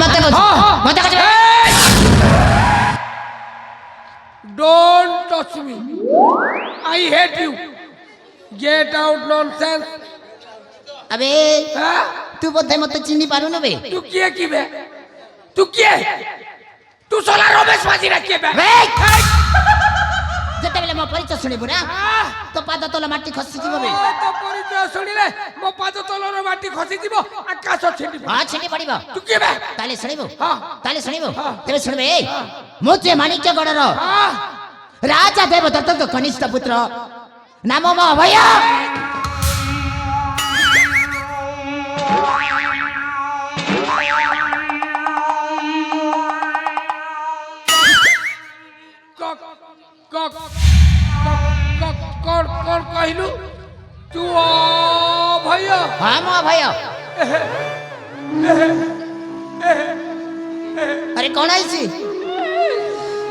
মতে কইছ মতে কইছ Don't touch me. I hate you. Get out nonsense. আবে হ্যাঁ তুই বোধহয় মতে চিনি পারু না বে तू किए की बे तू किए तू सोला रमेश माजी रखिए बे যেତେବେଳେ ମୋ ପରିଚୟ ଶୁଣିବୁ ନା ତୋ ପାଦ ତଳ ମାଟି ଖସିଯିବ ବେ तो परिचय सुनिले मो पाद तलर माटी खसी जीव आकाश छिंडिबो ହଁ ଛିଣ୍ଡି ପଡିବ तू किए बे ତାହେଲେ ଶୁଣିବୁ ହଁ ତାହେଲେ ଶୁଣିବୁ ତେବେ ଶୁଣିବେ ମୁଁ ଯେ ମାଣିକ୍ୟଗଡ଼ର हां ରାଜା ଦେବଦତ୍ତଙ୍କ କନିଷ୍ଠ ପୁତ୍ର ନାମ ମୋ ଅଭୟ कौन कौन कहलू तू भैया ହଁ ମୋ ଅଭୟ ଆରେ କଣ ହେଇଛି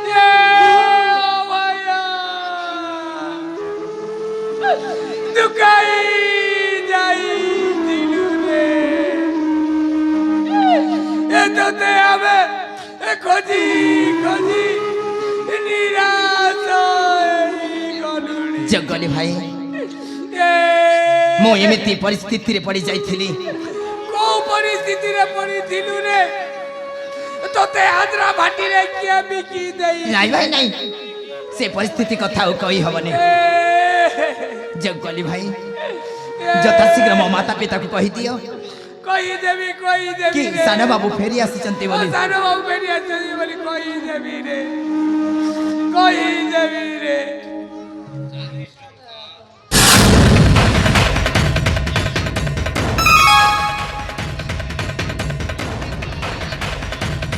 भैया तू कहीं जाई दिलू रे ए तो ते आवे ए खोजी खोजी निराश ଜଙ୍ଗଲି ଭାଇ ମୁଁ ଏମିତି ପରିସ୍ଥିତିରେ ପଡି ଯାଇଥିଲି को परिस्थिति रे पड़िथिलु रे तोते हाजरा भाटी रे किया बिकी देई ନାଇଁ ଭାଇ ନାଇଁ ସେ ପରିସ୍ଥିତି କଥା ଆଉ କହି ହବନି ଜଙ୍ଗଲି ଭାଇ ଯଥାଶୀଘ୍ର ମୋ ମାତା ପିତାକୁ କହିଦିଅ कही देवी କି ସାନ ବାବୁ ଫେରି ଆସିଛନ୍ତି ବୋଲି सानो बाबू बेरी आछी बोली कही देवी रे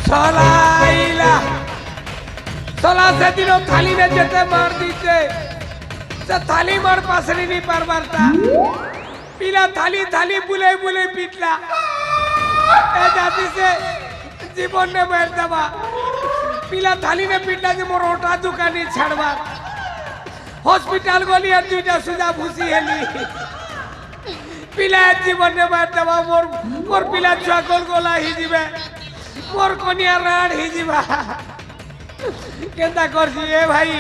सलाइला सला से दिनों थाली में जते मार दीते से थाली मार पासरी नहीं पार मारता पीला थाली थाली बुले बुले पीटला ए जाति से जीवन ने मार दबा पीला थाली ने पीटला जे मोर ओटा दुकानी छाड़वा हॉस्पिटल गोली और दुईटा सुजा भूसी हेली पीला जीवन ने मार दबा मोर मोर पीला छुआ गोल गोला ही जीवे मोर कनिया राड ही जीवा केंदा करसी ए भाई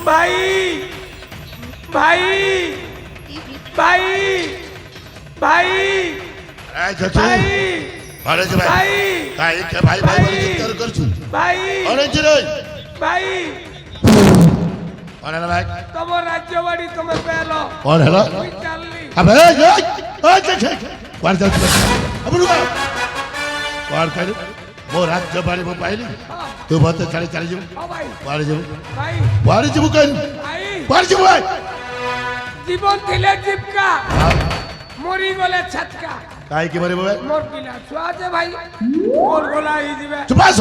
भाई भाई भाई भाई আয় চাচি भाई আরে যে ভাই भाई ভাই কে ভাই ভাই বলে চিৎকার করছু भाई আরে যে রে भाई আরে না ভাই तुम राज्य बाड़ी तुम्हें पहलो কোন হলো चलली আবে এই এই দেখে কোন যাচ্ছে আবে রুবা কোন কইল মো রাজ্য বাড়ি মো পাইলি তু বতে চলে চলে যাও ओ भाई বাড়ি যাও भाई বাড়ি যাও কইল भाई বাড়ি যাও ভাই जीवन थिले जीवका मरी गले छटका কাই কি মরে ভাই मोर पिला छुआ जे भाई गोल गोला ही जीवे চুপ আছ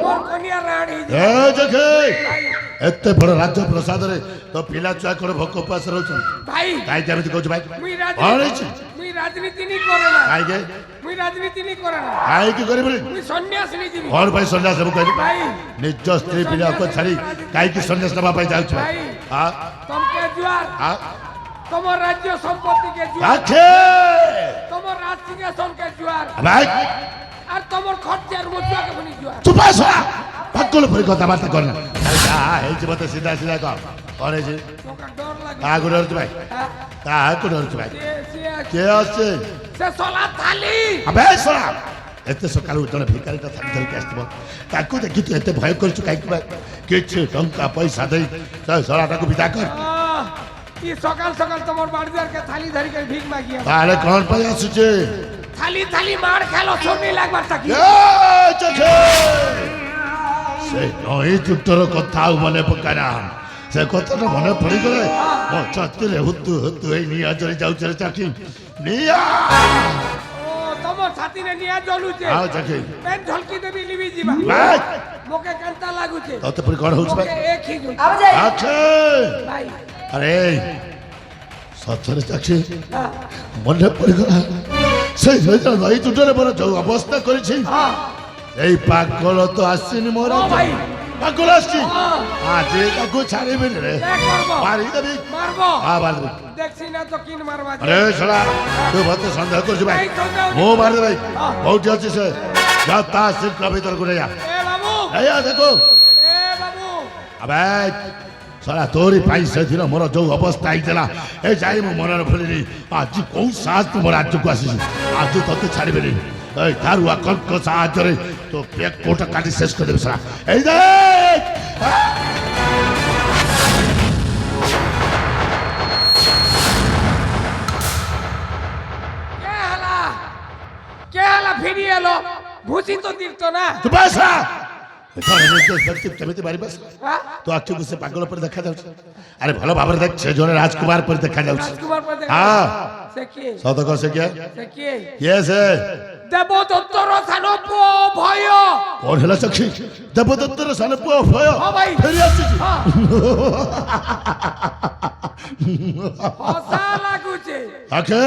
मोर कनिया राड ही जीवे এই দেখে भाई এতে বড় রাজ্য প্রসাদরে তো পিলা চুয়া কোন ভোক উপাস রହୁছন भाई কাই কেମିତି কହୁছ ভাই मुई হরেছি राजनीति नहीं करे ना কাই কে मुई राजनीति नहीं करे ना কাই কি করিবনি मुई सन्यास नहीं जीवी কোন ভাই সন্ন্যাস হবু কইলি भाई নিজ স্ত্রী পিলাকে ছাড়ি কাইকি সন্ন্যাস নেবা পাই যাଉଛୁ भाई হ্যাঁ तुम के जुआर হ্যাঁ तुम राज्य संपत्ति के जुआर আখে तुम राज सिंहासन के जुआर ভাই और तुम खर्चार मुजुआ के बनी जुआर চুপ আছ পাগল পরি কথা বার্তা কর না যা হেইছি মতে সিধা সিধা কর কোন হেইছি তোকে डर लागे কাগু ডরছ ভাই हाँ? কাগু ডরছ ভাই से কে আছে से सोला थाली আবে শোনা এতে সকালু জনে ভিকারিটা থাকি ধরিকে আসিব তাকে দেখি তুই এতে ভয় করছু কাইকি ভাই কিছু টঙ্কা পয়সা দেই সরাটাকে বিদা কর आह, ये सकाल सकाल तुम्हार बाड़ीदार के थाली धरी के भीख मांगी তাহলে কোন পাই আসুছে थाली थाली मार खेलो छोड़ने लगवा तक ସେ ନଈ ଯୁକ୍ତର କଥା ଆଉ ମନେ ପକାନା ସେ କଥାଟା ମନେ ପଡ଼ିଗଲେ ମୋ ଛାତିରେ ହୁତୁ ହୁତୁ ହେଇ ନିଆଁ ଜଳି ଯାଉଛି ରେ ଚାକି ନିଆଁ ओ तुम छाती ने निया जलुचे ଆଉ ଚାକି पेन झलकी देबी लिबी जीवा ଭାଇ मोके कंता लागुचे ତତେ ପୁଣି କ'ଣ ହଉଛି ଭାଇ मोके एक ही जुई ଆଖେ भाई ଆରେ ସତରେ ଚାକି ମନେ ପଡ଼ିଗଲା সেই নଈ ଯୁକ୍ତରେ ମୋର ଯୋଉ ଅବସ୍ଥା କରିଛି हां এই পাগল তো আসছেনি মোর ओ भाई পাগল আসছি আজ তাকে ছাড়িবেনি রে देख मारबो মারি দেবি मारबो মারি দেবি देखसी ना तो किन मारवा আরে শোনা তুই মতে সন্দেহ করছি ভাই नहीं सन्देह ମୁଁ ମାରିଦେବି କୋଉଠି ଅଛି ସେ যথা শীঘ্র ভিতরକୁ ନେଇ ଯା এ বাবু ଏଇଆ ଦେଖୁ এ বাবু আবে সারা তোরি পাই সেদিন মোর ଯୋଉ ଅବସ୍ଥା ହେଇଥିଲା ଏ ଯାଇ ମୁଁ ମନରେ ଭୁଲିନି ଆଜି କୋଉ ସାହସ ତୁ ମୋ ରାଜ୍ୟକୁ ଆସିଛୁ ଆଜି ତତେ ଛାଡ଼ିବେନି এই ধারুয়া কর্ক সাহায্যে তো পেট কোটা কাটি শেষ করে দেবে সারা এই দেখ কে হলা ফিরি এলো ভুসি তো দিত না তু বাসা জনে নির্দোষ ব্যক্তি কেমিতি মারিবাস হ্যাঁ? তো আখিକୁ ସେ ପାଗଳ পরে দেখা যাচ্ছে আরে ভালো ভাবে দেখ সে জনে রাজকুমার পরে দেখা যাচ্ছে রাজকুমার পর দেখা হ্যাঁ সে কি সত কহ সে কে সে কি সে দেবদত্তর সানপ ভয় কোন হেলা চক্ষি দেবদত্তর সান পুଅ ভয় হ্যাঁ ভাই। ফেরি আসছে হ্যাঁ। হসা লাগুছে আখে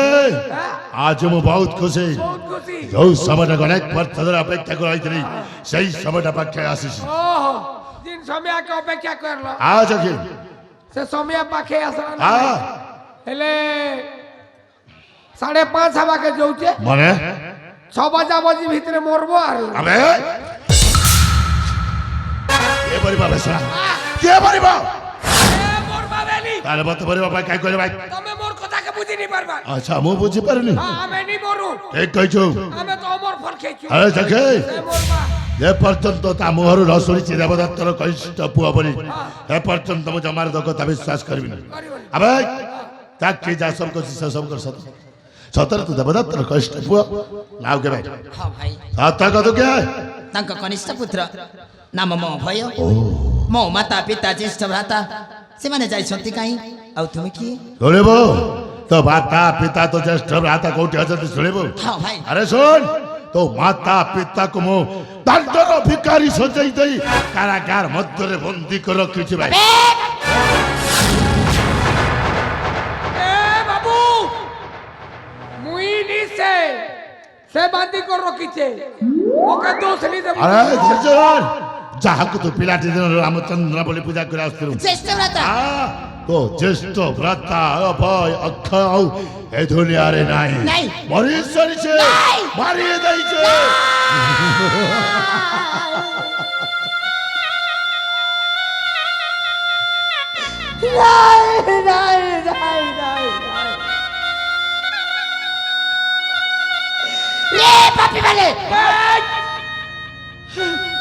হ্যাঁ? আজ ମୁଁ ବହୁତ ଖୁସି বহুত খুশি ଯୋଉ সময়ଟା ଅନେକ ବର୍ଷ ଧରି ଅପେକ୍ଷା କରି ରହିଥିଲି ସେଇ সময়ଟା ପାଖେ ଆସିଛି ওহো দিন সময়াকে অপেক্ষা করলো আজ আখি সে সময়া পাখে আসলা না হ্যাঁ হেলে 5:30 হবাকে যাচ্ছে মানে 6 বাজাবাজি ভিতরে মরবো আর আবে কে পরিবা বেসরা কে পরিবা মরবা বেলি তাহলে বত পরিবা ভাই কাই কইলে ভাই তুমি মোর কথাকে বুঝি নি পারবা আচ্ছা ମୁଁ বুঝি পারিনি আমি নি মরু ঠিক কইছো আমি তো অমর ফল খেয়েছি আরে দেখে সে মরবা যে পর্যন্ত তা মুহଁରୁ ନ ଶୁଣିଛି ଦେବଦତ୍ତର କନିଷ୍ଠ ପୁଅ ବୋଲି ଏ ପର୍ଯ୍ୟନ୍ତ ମୁଁ ଜମାର କଥା ବିଶ୍ୱାସ କରିବିନି କରିବନି ଆବେ ତାକି ଯା ସବୁ କରୁଛି ସେ ସବୁ କର ସତ ସତରେ ତୁ ଦେବଦତ୍ତର କନିଷ୍ଠ ପୁଅ ନାଉ କେବେ ହଁ ଭାଇ ସତ କତୁ କେ ତାଙ୍କ କନିଷ୍ଠ ପୁତ୍ର ନାମ ମୋ ଭୟ ମୋ ମାତା ପିତା ଜ୍ୟେଷ୍ଠ ଭ୍ରାତା ସେମାନେ ଯାଇଛନ୍ତି କାହିଁ ଆଉ ତୁମେ କିଏ ଶୁଣିବୁ ତୋ ମାତା ପିତା ତୋ ଜ୍ୟେଷ୍ଠ ଭ୍ରାତା କୋଉଠି ଅଛନ୍ତି ଶୁଣିବୁ ହଁ ଭାଇ ଆରେ ଶୁଣ ତୋ ମାତା ପିତାକୁ ମୁଁ ଦାଣ୍ଡର ଭିକାରୀ ସଜେଇ ଦେଇ କାରାଗାର ମଧ୍ୟରେ ବନ୍ଦୀ କରି ରଖିଛି ଭାଇ এ বাবু মুই নিছে সে বান্দি কর রকিছে ওকে দোষ নি দেব আরে ধৈর্য ধর। ଯାହାକୁ ତୁ ପିଲାଟି ଦିନରୁ ରାମଚନ୍ଦ୍ର ବୋଲି ପୂଜା କରି ଆସୁଥିଲୁ ଜ୍ୟେଷ୍ଠ ଭ୍ରାତା ତୋ ଜ୍ୟେଷ୍ଠ ଭ୍ରାତା ଅଭୟ ଅକ୍ଷୟ ଆଉ ଏ ଦୁନିଆରେ ନାହିଁ ନାହିଁ। ମରି ସାରିଛେ ନାହିଁ। ମାରି ଦେଇଛେ রে পাপি মানে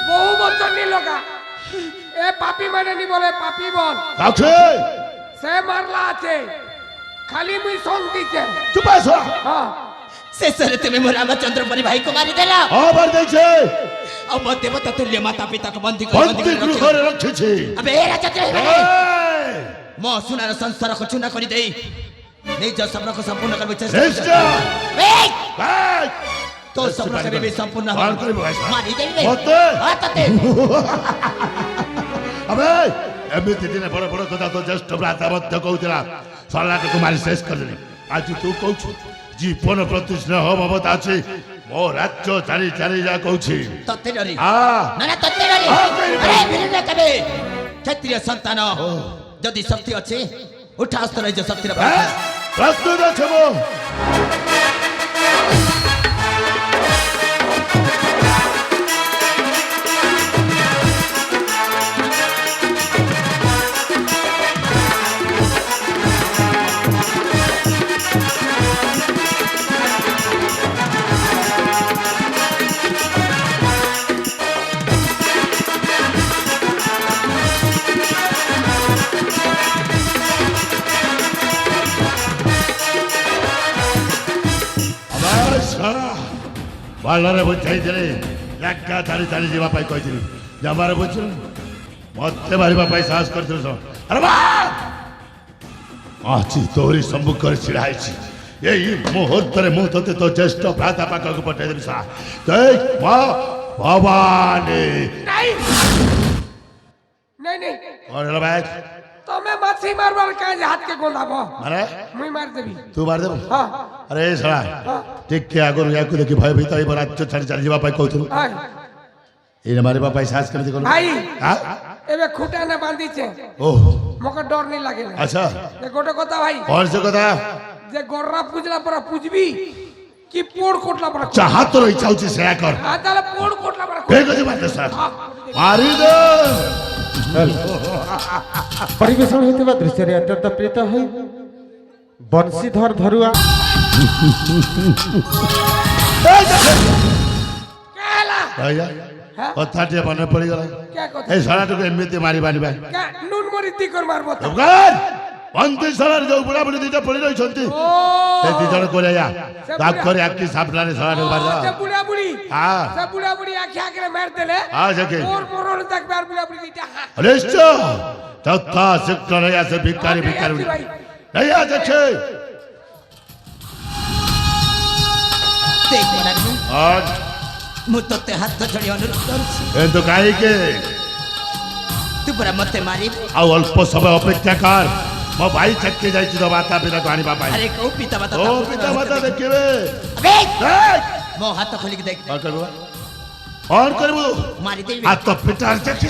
বহু বছর নি লগা এ পাপি মানে নি বলে পাপি বল আছে সে মারলা আছে খালি মুই সং দিছে চুপ আস হ্যাঁ ଶେଷରେ ତୁମେ ମୋ ରାମଚନ୍ଦ୍ର ପରି ଭାଇକୁ ମାରିଦେଲ ଆবার ଦେଇଛେ ଆଉ ମୋ ଦେବତା ତୁଲ୍ୟ ମାତା ପିତାକୁ ବନ୍ଦୀ କରି ବନ୍ଦୀ ଗୃହରେ ରଖିଛି ଆବେ ଏ ରାଜା ଏଇ, ମୋ ସୁନାର ସଂସାରକୁ ଚୂନା କରିଦେଇ ନିଜ ସ୍ୱପ୍ନକୁ ସମ୍ପୂର୍ଣ୍ଣ କରିବାକୁ ଚେଷ୍ଟା ଶ୍ରେଷ୍ଠ ଏଇ, ଏଇ, ତୋ ସ୍ୱପ୍ନ କେବେ ବି ସମ୍ପୂର୍ଣ୍ଣ କଣ କରିବୁ ଭାଇ? ମାରିଦେବି ମତେ? ହଁ, ତତେ আবে এমনি দিনে বড় বড় কথা তো জ্যেষ্ঠ ভ্রাতা মধ্যে কହୁଥିଲା সরলাকে মারি শেষ କରିଦେଲି ଆଜି ତୁ କହୁଛୁ ଜୀବନ ପ୍ରତି ସ୍ନେହ ମମତା ଅଛି ମୋ ରାଜ୍ୟ ଚାରି ଚାରି ଯା କହୁଛି ତତେ ଡରି ଆ ନା ନା ତତେ ଡରି ହଁ, କହିଲି। ଆରେ ବିରୁଦ୍ଧ କେବେ କ୍ଷତ୍ରିୟ ସନ୍ତାନ ଯଦି ଶକ୍ତି ଅଛି ଉଠା ଅସ୍ତ୍ର ନିଜ ଶକ୍ତିର ପରୀକ୍ଷା। ପ୍ରସ୍ତୁତ ଅଛ ମୁଁ ଭଲରେ ବୁଝାଇଥିଲି ଏକା ଚାଲି ଚାଲି ଯିବା ପାଇଁ କହିଥିଲି ଜମାରେ ବୁଝିଲୁ ମତେ ମାରିବା ପାଇଁ ସାହସ କରିଥିଲୁ ସବୁ ଆରେ ବା ଆଜି ତୋରି ସମ୍ମୁଖରେ ଛିଡ଼ା ହେଇଛି ଏଇ ମୁହୂର୍ତ୍ତରେ ମୁଁ ତୋତେ ତୋ ଜ୍ୟେଷ୍ଠ ଭ୍ରାତା ପାଖକୁ ପଠେଇଦେବି ସା ଜୟ ମା ଭବାନୀ নাই নাই নাই କଣ ହେଲା ଭାଇ তুমি মাছি মারবার কাজ হাতকে গোলাবো মানে মুই মার দেবি ତୁ ମାରିଦେବୁ হ্যাঁ ଆରେ ଶଳା ଟିକେ ଆଗରୁ ୟାକୁ ଦେଖି ଭୟଭୀତ ହେଇ ରାଜ୍ୟ ଛାଡ଼ି ଚାଲି ଯିବା ପାଇଁ କହୁଥିଲୁ হ্যাঁ ଏଇନେ ମାରିବା ପାଇଁ ସାହସ କେମିତି କଲୁ ভাই আ? এবে খুঁটা না বাঁধিছে ওহ মোকে ডর নি লাগে না আচ্ছা যে গোটে কথা ভাই কଣ ସେ କଥା যে গররা পুজলা পরা পুজবি କି ପୋଡ କୋଟଲା ପରା ଯାହା ତୋର ଇଚ୍ଛା ହଉଛି ସେୟା କର ତାହେଲେ ପୋଡ କୋଟଲା ପରା ଠିକ ଅଛି ମାତେ ସାର୍ ମାରିଦେ ପରିବେଷଣ ହୋଇଥିବା ଦୃଶ୍ୟରେ ଅତ୍ୟନ୍ତ ପ୍ରିୟତ ହୋଇ ବଂଶୀଧର ଧରୁଆ ହେଲା ଆଜ୍ଞା କଥା ଟିକେ ମନେ ପଡିଗଲା କେ କଥା এই শালাটাকে এমনিতে মারি মারিবা কে নুন মরি তি কর মারবো তো বন্দি শালার যে বুড়া বুড়ি দুইটা পড়ি রইছন্তি ও এই দুই জন করে আয়া দাগ করে একটি সাপলারে শালাটাকে মারবা সে বুড়া বুড়ি হ্যাঁ সে বুড়া বুড়ি আখি আখরে মার দেলে হ্যাঁ দেখে ওর মরণ থাকবে আর বুড়া বুড়ি দিটা অনিষ্ট তথা শিক্ষণ আছে ভিকারি ভিকারি এই দেখে দেখ মনারু আর ମୁଁ ତତେ ହାତ ଯୋଡ଼ି ଅନୁରୋଧ କରୁଛି কিন্তু কাহিকে ତୁ ପୁରା ମତେ ମାରିବୁ ଆଉ ଅଳ୍ପ ସମୟ ଅପେକ୍ଷା କର ମୋ ଭାଇ ଚାକି ଯାଇଛି ତ ମାତା ପିତାକୁ ଆଣିବା ପାଇଁ ଆରେ କୋଉ ପିତା ମାତା ଓ ପିତା ମାତା ଦେଖିବେ ଆବେ ଦେখ ମୋ ହାତ ଖୋଲିକି ଦେଖ କଣ କରିବୁ କଣ କରିବୁ ମାରିଦେବି ହାତ ପିତାର ଚାକି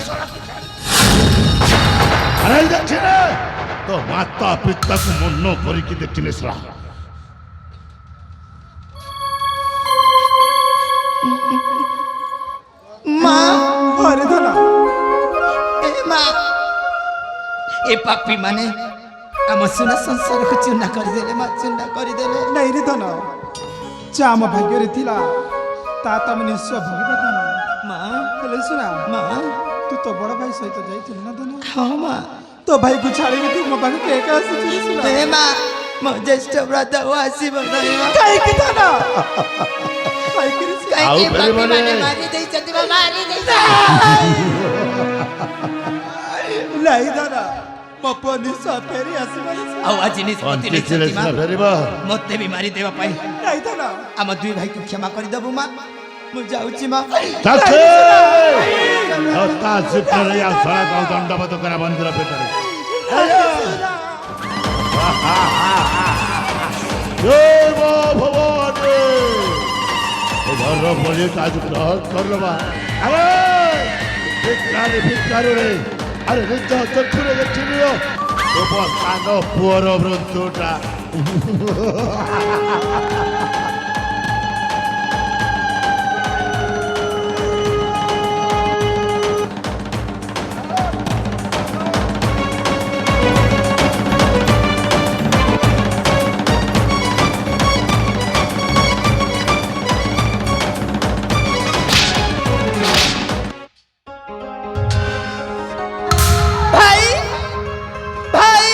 ଆରେ ଦେଖି ରେ তো মাতা পিতাକୁ ମନ କରିକି ଦେଖିଲେ ଶଳା ମା ହରିଧନ ଏ ମା ଏ ପାପୀ ମାନେ ଆମ ସୁନା ସଂସାରକୁ ଚୂନା କରିଦେଲେ ମା ଚୂନା କରିଦେଲେ ନାଇଁ ରେ ଧନ ଯା ଆମ ଭାଗ୍ୟରେ ଥିଲା ତା ତ ଆମେ ନିଶ୍ଚୟ ଭୋଗିବା ଧନ ମା ହେଲେ ଶୁଣା ମା ତୁ ତ ବଡ଼ ଭାଇ ସହିତ ଯାଇଥିଲୁ ନା ଧନ ହଁ ମା ତୋ ଭାଇକୁ ଛାଡ଼ିକି ତୁ ମୋ ପାଖକୁ ଏକା ଆସିଛୁ ରେ ଶୁଣା ଏ ମା ମୋ ଜ୍ୟେଷ୍ଠ ବ୍ରତ ଆସିବ ନାହିଁ ମା କାହିଁକି ଧନ କାହିଁକି ରେ ଶୁଣା? ଆଉ କାହିଁକି ପାପୀ ଫେରିବନି। ମାନେ ମାରି ଦେଇଛନ୍ତି ମା ମାରି ଦେଇଛନ୍ତି ନାଇଁ ଧନ ମୋ ପୁଅ ନିଶ୍ଚୟ ଫେରି ଆସିବ ରେ ଶୁଣା। ଆଉ ଆଜି ନିଷ୍ପତ୍ତି ବଞ୍ଚିଥିଲେ ନେଇଛନ୍ତି ମା ସିନା ଫେରିବ ମତେ ବି ମାରିଦେବା ପାଇଁ ନାଇଁ ଧନ ଆମ ଦୁଇ ଭାଇକୁ କ୍ଷମା କରିଦେବୁ ମା ମୁଁ ଯାଉଛି ମା ଚାକେ ତା ଶିକ୍ଷଣ ୟା ଶଳା କଉ ଦଣ୍ଡବତ କରା ମନ୍ଦିର ପେଟରେ জয় মা ভবানী ঘর বলে কাজ গ্রহণ করলো মা আরে ভিক্ষারে ভিক্ষারে রে আরে নিজ চক্ষুরে দেখিলিও তোমার কান পুଅର মৃত্যুটা ভাই ভাই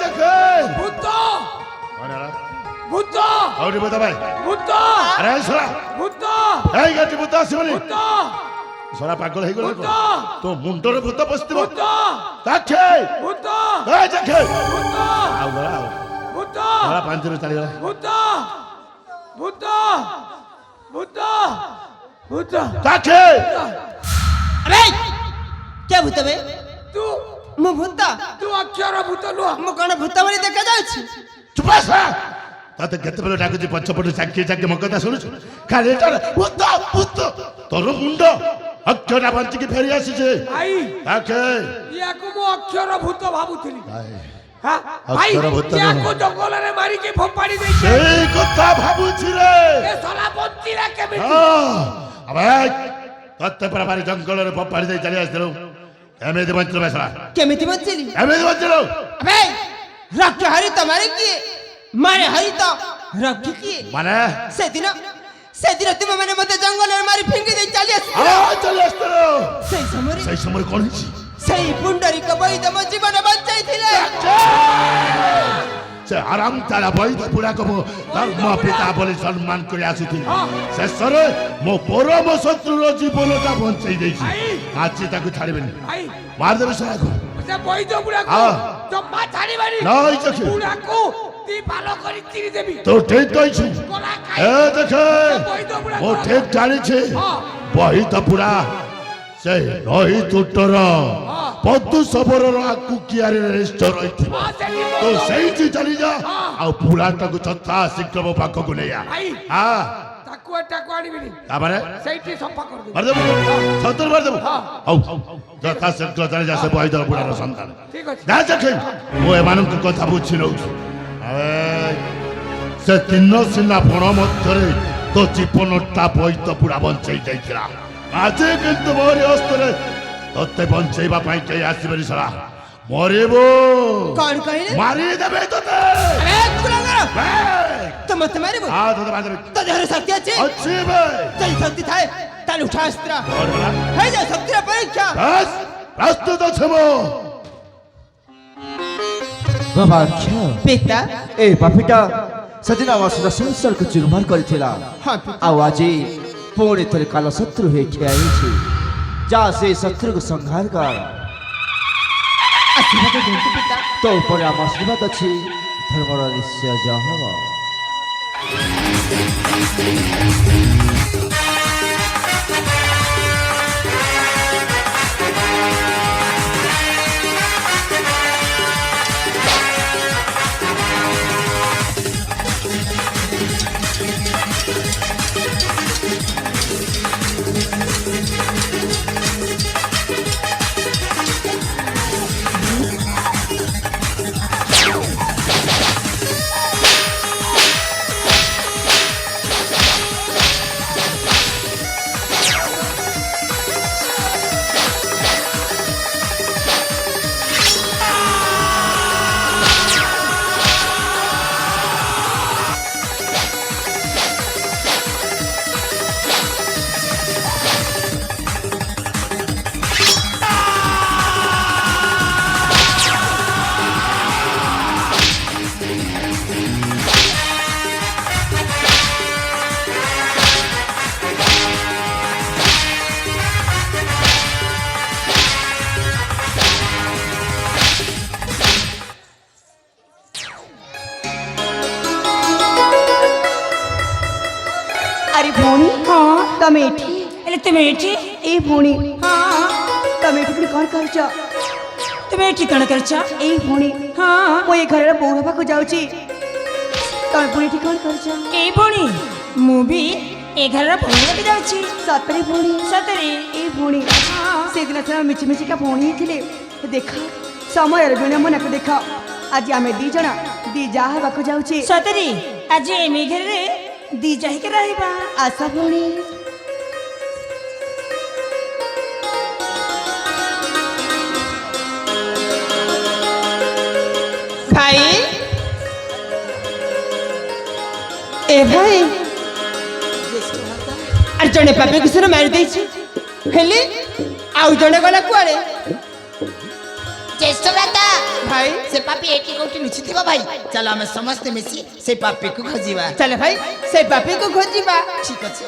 দেখে ভূত আরে ভূত আউরি বতা ভাই ভূত আরে শোনা ভূত এই গাটি ভূত আসিবনি ভূত শোনা পাগল হয়ে গেল ভূত তো মুন্ডরে ভূত বসতিব ভূত দেখে ভূত এই দেখে ভূত আউ গলা আউ ভূত গলা পাঁচরে চালি গলা ভূত ভূত ভূত ভূত দেখে আরে কে ভূত বে তু ମୁଁ ଭୂତ তু অক্ষর ভূত নুহ ମୁଁ କଣ ଭୂତ ଭଳି ଦେଖାଯାଉଛି চুপ আসা ততে কেতেবেলে ডাকুছি পছপটে চাকি চাকি ମୋ କଥା ଶୁଣୁଛୁ ଖାଲି ଏଟା ଭୂତ ଭୂତ ତୋର ମୁଣ୍ଡ ଅକ୍ଷରଟା ବଞ୍ଚିକି ଫେରି ଆସିছে ভাই দেখে ইয়াকু মু অক্ষর ভূত ভাবুଥିଲି হ্যাঁ অক্ষর ভাই ভূত নুহ। ইয়াকু জঙ্গলরে মারিকি ফোপাড়ি ଦେଇছে সেই কথা ভাবুছি রে এ শালা বঞ্চিলা কেমিতি আবে ততে পরা বাড়ি জঙ্গলরে ফোপাড়ি দেই চালি আসছিল এমনি বঞ্চিল বেসরা କେମିତି ବଞ୍ଚିଲି ଏମିତି ବଞ୍ଚିଲ ଆବେ ରକ୍ତ ହରିତ ମାରେ କିଏ ମାରେ ହରିତ ରକ୍ଷୀ କିଏ ମାନେ ସେଦିନ ସେଦିନ ତୁମେ ମାନେ ମତେ ଜଙ୍ଗଲରେ ମାରି ଫିଙ୍ଗି ଦେଇ ଚାଲି ଆସିଲ ଚାଲି ଆସିଥିଲ ସେଇ ସମୟରେ সেই সময় কোন হয়েছি ସେଇ ପୁଣ୍ଡରିକ ବୈଦ ମୋ ଜୀବନ ବଞ୍ଚାଇଥିଲେ সে আরাম তারা বৈধ পুরা কব ধর্ম পিতা বলে সম্মান করে আসুছিল শেষরে মো পরম শত্রুর জীবনটা বঞ্চাই দিয়েছি আজ তাকে ছাড়বেনি ভাই মারদেবে সহায়ক সে বৈদ বুড়াকু হ্যাঁ। জম্মা ছাড়িবানি নাই চোখে। বুড়াকু তুই ভালো করে চিনি দেবি তো ঠিক কইছি গলা খাই এ দেখে বৈদ বুড়া ও ঠিক জানিছে হ্যাঁ। বহিত পুরা সে রহি তুটর পদ্মু সবরর আকু কিয়ারে রেষ্ট রইথিব তো সেইটি চালি যা আর পুরাটাকে যথা শীঘ্র মো পাখকু নেয়া ভাই হ্যাঁ তাকু এটাকু আনিবিনি তারপরে সেইটি সফা করে দেবি মারদেবু সতর মারদেবু আউ যথা শীঘ্র চালি যা সে বহিত পুরার সন্তান ঠিক আছে না দেখে ও এমানଙ୍କୁ କଥା ବୁଝି ନଉଛି से तीन सिना पण मध्य तो जीवनटा बईत पूरा बंचई जाइथिला आज किंतु मोर हस्तरे तोते बंचैबा पई केही आसीबेनी सला मरिबो कौन कहले मारी देबे तोते अरे कुलांगर तो मत मारिबो आ तोते मार देबे तो देहर शक्ति अछि अच्छी बे तई शक्ति थाए ताल उठा अस्त्र और बला हे जा शक्ति रा परीक्षा बस प्रस्तुत छमो गवाक्ष पिता ए पापिटा सदिना वासुदा संसार को चुरमार करथिला हां पिता आवाजी पुणी थरे काल शत्रु हे खेआई छी जा से शत्रु को संहार कर आशीर्वाद देंतु पिता तो ऊपर आम आशीर्वाद अछि धर्मर निश्चय जय हब अरे भौणी हाँ तमे एठी अरे तुम एठी ए भौणी हाँ तमे एठी कौन करछ तुम एठी कण करछ ए भौणी हाँ मो ए घर बोर हबा को जाउची तमे पुणी एठी कौन करछ ए भौणी मु भी ए घर भौणी के जाउची सतरे भौणी सतरे ए भौणी से दिन से मिची मिची का भौणी थिले देखा समय रे बिना मन को देखा आज आमे दी जना दी जा हबा को जाउची सतरे आज एमे घर रे दी जाहि के रहबा आशा भौणी भाई ए भाई अरे जने पापे किसने मार देछि हेले आउ जने गला कुआरे ज्येष्ठ भ्राता भाई से पापी एटी कोटी लुचिथिबा भाई चलो हम समस्त मिसी से पापे को खोजिबा चले भाई से पापे को खोजिबा ठीक अछि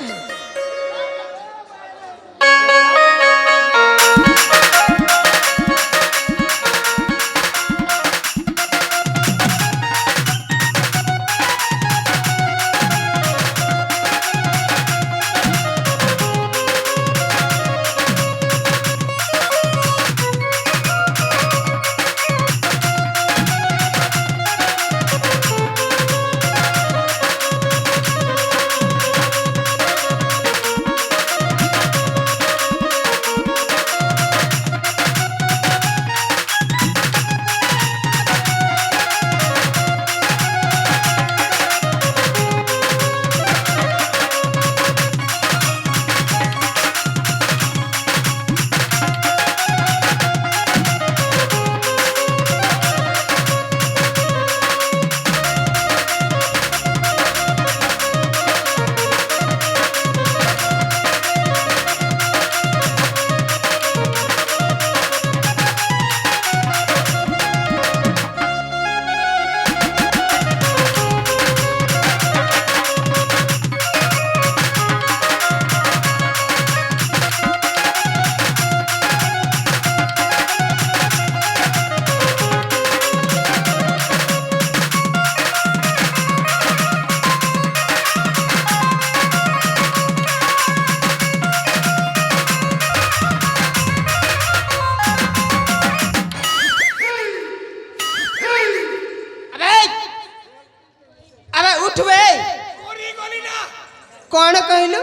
कौन कहलु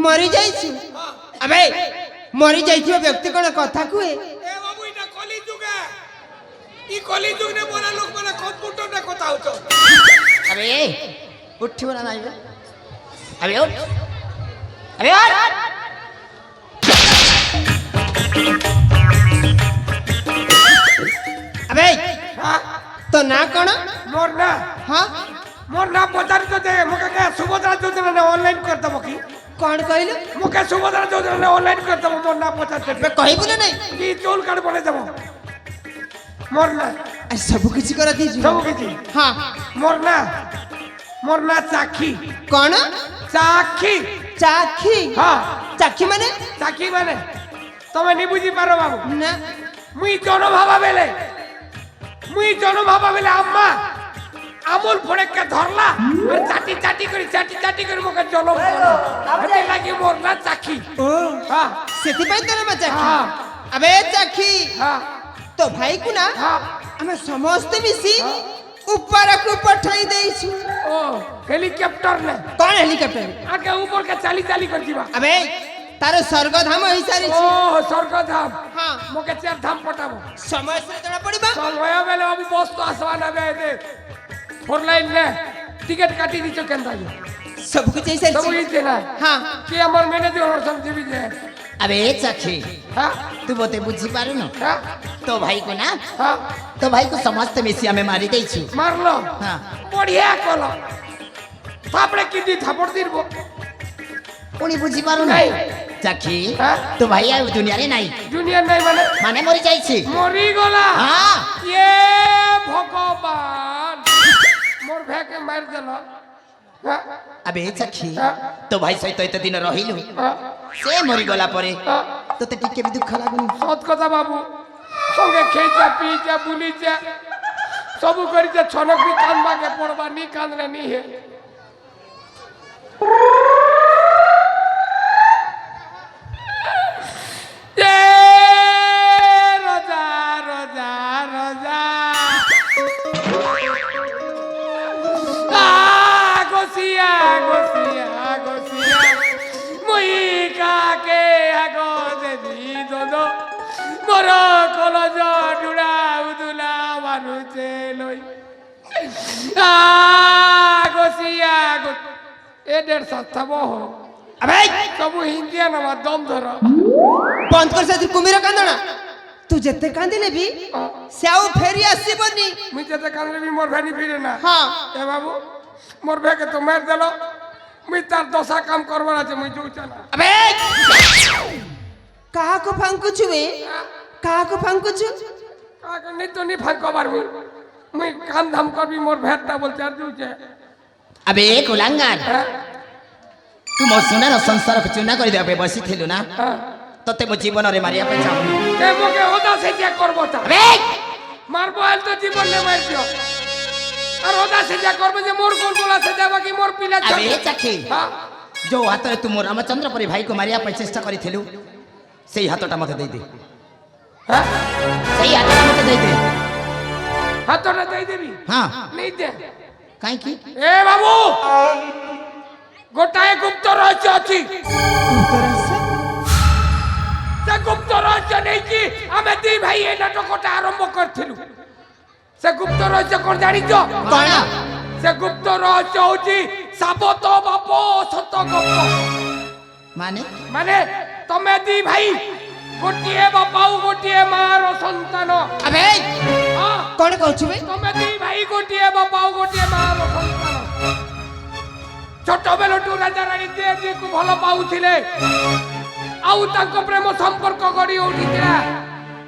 मरी जाइछु अबे मरी जाइछु व्यक्ति कोन कथा कुए ए बाबू इटा कली जुग ई कली जुग ने मोरा लोग माने कंप्यूटर ने कथा होतो আবে উঠিব না নাইবে আবে উঠ আবে উঠ আবে হ্যাঁ তো না কোন মোর না হ্যাঁ মোর না পচারি তো দে মুকে কে সুভদ্রা যোজনা অনলাইন कर दबो की কোন কইলো मुके सुभद्रा योजना ऑनलाइन कर दबो मोर ना पचाते বে কইবু না নাই की चोल काट बने दबो मोर ना আরে সব কিছু করে দিছি सब किछि হ্যাঁ मोर ना चाखी কোন चाखी চাখি हां চাখি মানে चाखी माने तमे नि बुझी पारो बाबू না मुई जनो भाबा बेले अम्मा আমুল ফড়ে কে ধরলা আর চাটি করে মুকে জলম করলা এতে লাগি মোর না চাখি ও হ্যাঁ সেতি পাই তোর মা চাখি হ্যাঁ আবে চাখি হ্যাঁ তো ভাই কু না হ্যাঁ আমি সমস্ত মিশি উপরকু পঠাই দেইছু ओ हेलीकॉप्टर ने কোন হেলিকপ্টার आगे ऊपर के चाली कर जीवा আবে তার স্বর্গধাম হই সারিছি ओ स्वर्ग धाम হ্যাঁ मोके चार धाम पटाबो সময় সে জনা পড়িবা समय बेले अब बस तो आसवा ना बे दे फोर लाइन ने टिकट काटी दिछो केन दाई সব কিছু হই सब সারিছি इते ना হ্যাঁ कि हमर मैनेजर और समझबी जे আবে চাখি हां तू बोते बुझी पारु न हां तो भाई को ना हां तो भाई को समस्त मिसी हमें मारी देइछु मारलो हां बढ़िया कलो थापड़े की दी थापड़ दिरबो उनी बुझी पारु न नहीं। चाखी हाँ? तो भाई आ दुनिया रे नाही दुनिया नहीं माने माने मरी जाइछि मरी गला हां ये भगवान मोर भे के मार देलो हां अबे चाखी हाँ? तो भाई सहित एते दिन रहिलु हां से मरी गला परे हां तोते टिके भी दुख लागुनी सत কথা बाबू संगे खेचा पीचा बुलीचा सब करिचा छनक भी कानबा के पड़बा नी कानले नी है ये रोजा रोजा रोजा गोसिया गोसिया गोसिया मुई काके आगो दे दी दोदो मोर कलज डुड़ा उदुला मानुचे लई गोसिया गो ए 150 था बहो अबे सब हिंदिया ना दम धर बंद कर से कुमीर कांदना तू जते कांदिले भी सेउ फेरी आसीबनी मुई जते कानले भी मोर भानी फिरे ना हां ए बाबू मोर भे के तो मार देलो मुई तार दशा काम करबा আছে मुई जोचा ना अबे कहा को फांकु छुवे कहा को फांकु छु काके नहीं तो नहीं फांको बार मुई काम धाम करबी मोर भेटता बोल चार जोचे अबे कुलांगार तू मो सुनार संसार को चुना कर देबे बसी थिलु ना तते मो जीवन रे मारिया पे चाहू के मोके ओदा से क्या करबो ता अबे मारबो आल तो जीवन ने मार दियो और ओदा से क्या करबो जे मोर गोल गोला से जाबा कि मोर पिला अबे चाखी हां जो हाथ रे तू मोर रामचंद्र परी भाई को मारिया पे चेष्टा करी थिलु सेही हाथटा मते दे दे हां सेही हाथटा मते दे दे हाथ तो दे देबी हां नहीं दे काई की ए बाबू गोटाए गुप्त रहस्य अछि से गुप्त रहस्य नहीं कि हमें दी भाई ए नाटकटा आरंभ करथिलु से गुप्त रहस्य कोन जानि जो कोन से गुप्त रहस्य होची साबत बापो सत गप माने तमे दी भाई गोटिए बापाऊ गोटिए मारो संतान अबे हां कोन कहछु बे तमे दी भाई गोटिए बापाऊ गोटिए मारो संतान छोट बेलटू राजा रानी दे को भल पाउथिले आउ ताको प्रेम संपर्क गड़ी उठिथिला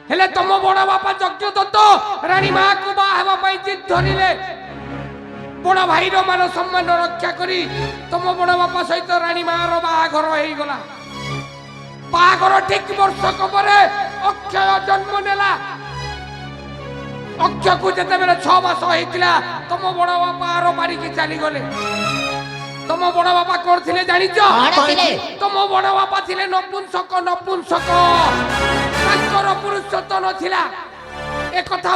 हेले तम बड़ बापा यज्ञ दत्त रानी मां को बा हेबा पई जिद धरिले बड़ भाई रो मान सम्मान रक्षा करी तम बड़ बापा सहित रानी मां रो बाहाघर हेई गला बाहाघर ठीक वर्षक परे अक्षय जन्म नेला अक्षय को जते बेले 6 मास हेतिला तम बड़ बापा रो मारी की चली गले तम बड़ बापा करथिले जानि छ तम बड़ बापा थिले नपुंसक ताकर पुरुषत्व नथिला ए कथा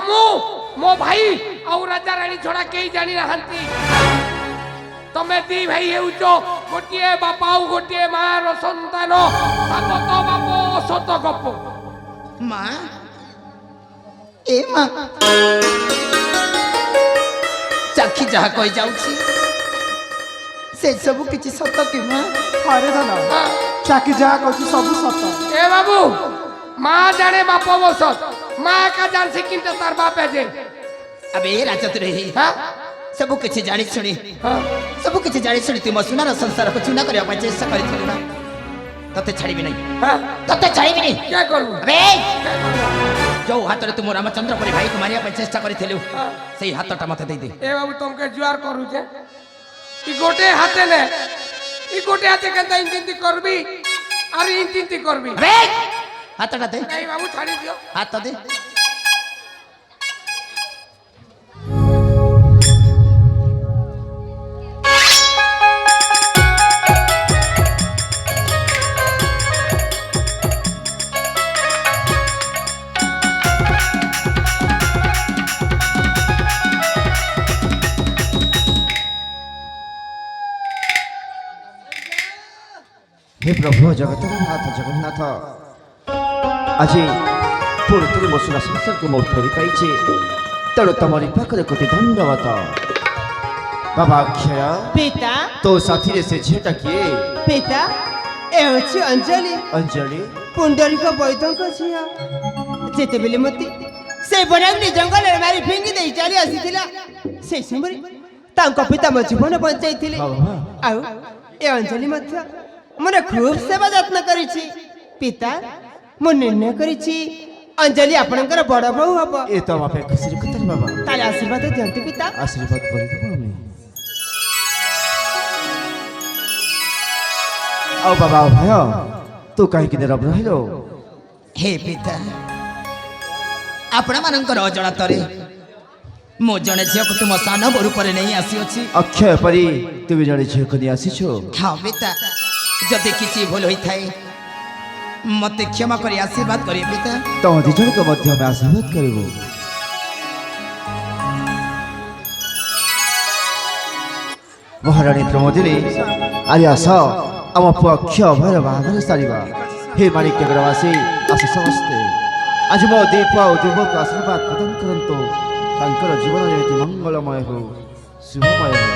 मो भाई आ राजा रानी छड़ा केही जानि रहंती तमे दी भाई हेउचो गोटिए बापा आ गोटिए मार संतान साबत बापो सत गप मां ए मां ଚାକ୍ଷି ଯାହା କହି ଯାଉଛି ସେ ସବୁ କିଛି ସତ କି ମା? ଆରେ ଧନ ଚାକି ଯାହା କହୁଛି ସବୁ ସତ। এ বাবু মা জানে বাপ বসত মা একা জানছে কিন্তু তার বাপ আছে আবে ରାଜତୁରେ ହିଁ হ্যাঁ ସବୁ କିଛି ଜାଣି ଶୁଣି হ্যাঁ ସବୁ କିଛି ଜାଣି ଶୁଣି ତୁ ମୋ ସୁନାର ସଂସାରକୁ ଚୂନା କରିବା ପାଇଁ ଚେଷ୍ଟା କରିଥିଲୁ ନା ତତେ ଛାଡ଼ିବି ନାହିଁ হ্যাঁ ତତେ ଛାଡ଼ିବିନି কে করবো আবে ଯୋଉ ହାତରେ ତୁ ମୋ ରାମଚନ୍ଦ୍ର ପରି ଭାଇକୁ ମାରିବା ପାଇଁ ଚେଷ୍ଟା କରିଥିଲୁ ସେଇ ହାତଟା ମତେ ଦେଇଦେ। এ বাবু তোমাকে জুয়ার করুছে ই গোটে হাতে নে ই গোটে হাতে কেনতা ইনতিন্তি করবি আর ইনতিন্তি করবি আবে হাতটা দে এই বাবু ছাড়ি দিও হাত দে। हे प्रभु जगतर नाथ जगन्नाथ आज पुणी थोड़ी मो सुना संसार को मोर फेरी पाई तेणु तमरी पाखरे कोटि धन्यवाद बाबा अक्षय ପିତା तो साथी रे से झीटा किए ପିତା ଏ ହେଉଛି ଅଞ୍ଜଳି अंजलि ପୁଣ୍ଡରିକ ବୈଦ୍ୟଙ୍କ ଝିଅ। ଯେତେବେଳେ ମୋତେ ସେ ବନାଗ୍ନି ଜଙ୍ଗଲରେ ମାରି ଫିଙ୍ଗି ଦେଇ ଚାଲି ଆସିଥିଲା ସେହି ସମୟରେ ତାଙ୍କ ପିତା ମୋ ଜୀବନ ବଞ୍ଚାଇଥିଲେ। ବାବା ଆଉ ଏ ଅଞ୍ଜଳି ମଧ୍ୟ ମୋର ଖୁବ୍ ସେବା ଯତ୍ନ କରିଛି। ପିତା ମୁଁ ନିର୍ଣ୍ଣୟ କରିଛି ଅଞ୍ଜଳି ଆପଣଙ୍କର ବଡ଼ ବୋହୂ ହବ। ये तो आप खुशी कथा बाबा ତାହେଲେ ଆଶୀର୍ବାଦ ଦିଅନ୍ତୁ ପିତା। आशीर्वाद कर हमें आओ बाबा भाई तू कहीं निरव रहिलो ହେ ପିତା ଆପଣମାନଙ୍କର ଅଜଣାତରେ ମୁଁ ଜଣେ ଝିଅକୁ ତୁମ ସାନ ରୂପରେ ନେଇ ଆସିଅଛି। अक्षय परी तू भी जड़े झील को नहीं आसीछो ହଁ ପିତା ଯଦି କିଛି ଭୁଲ ହୋଇଥାଏ ମତେ କ୍ଷମା କରି ଆଶୀର୍ବାଦ କରିବେ ପିତା। तो दिजन को मध्य में आशीर्वाद करिवो महारानी प्रमोदिनी आर्य आस आम पु अक्षय भैर बाहर सारिबा हे माणिक्य गणवासी आस समस्ते आज मो दीप और दुब को आशीर्वाद प्रदान करंतो तांकर जीवन जेति मंगलमय हो शुभमय हो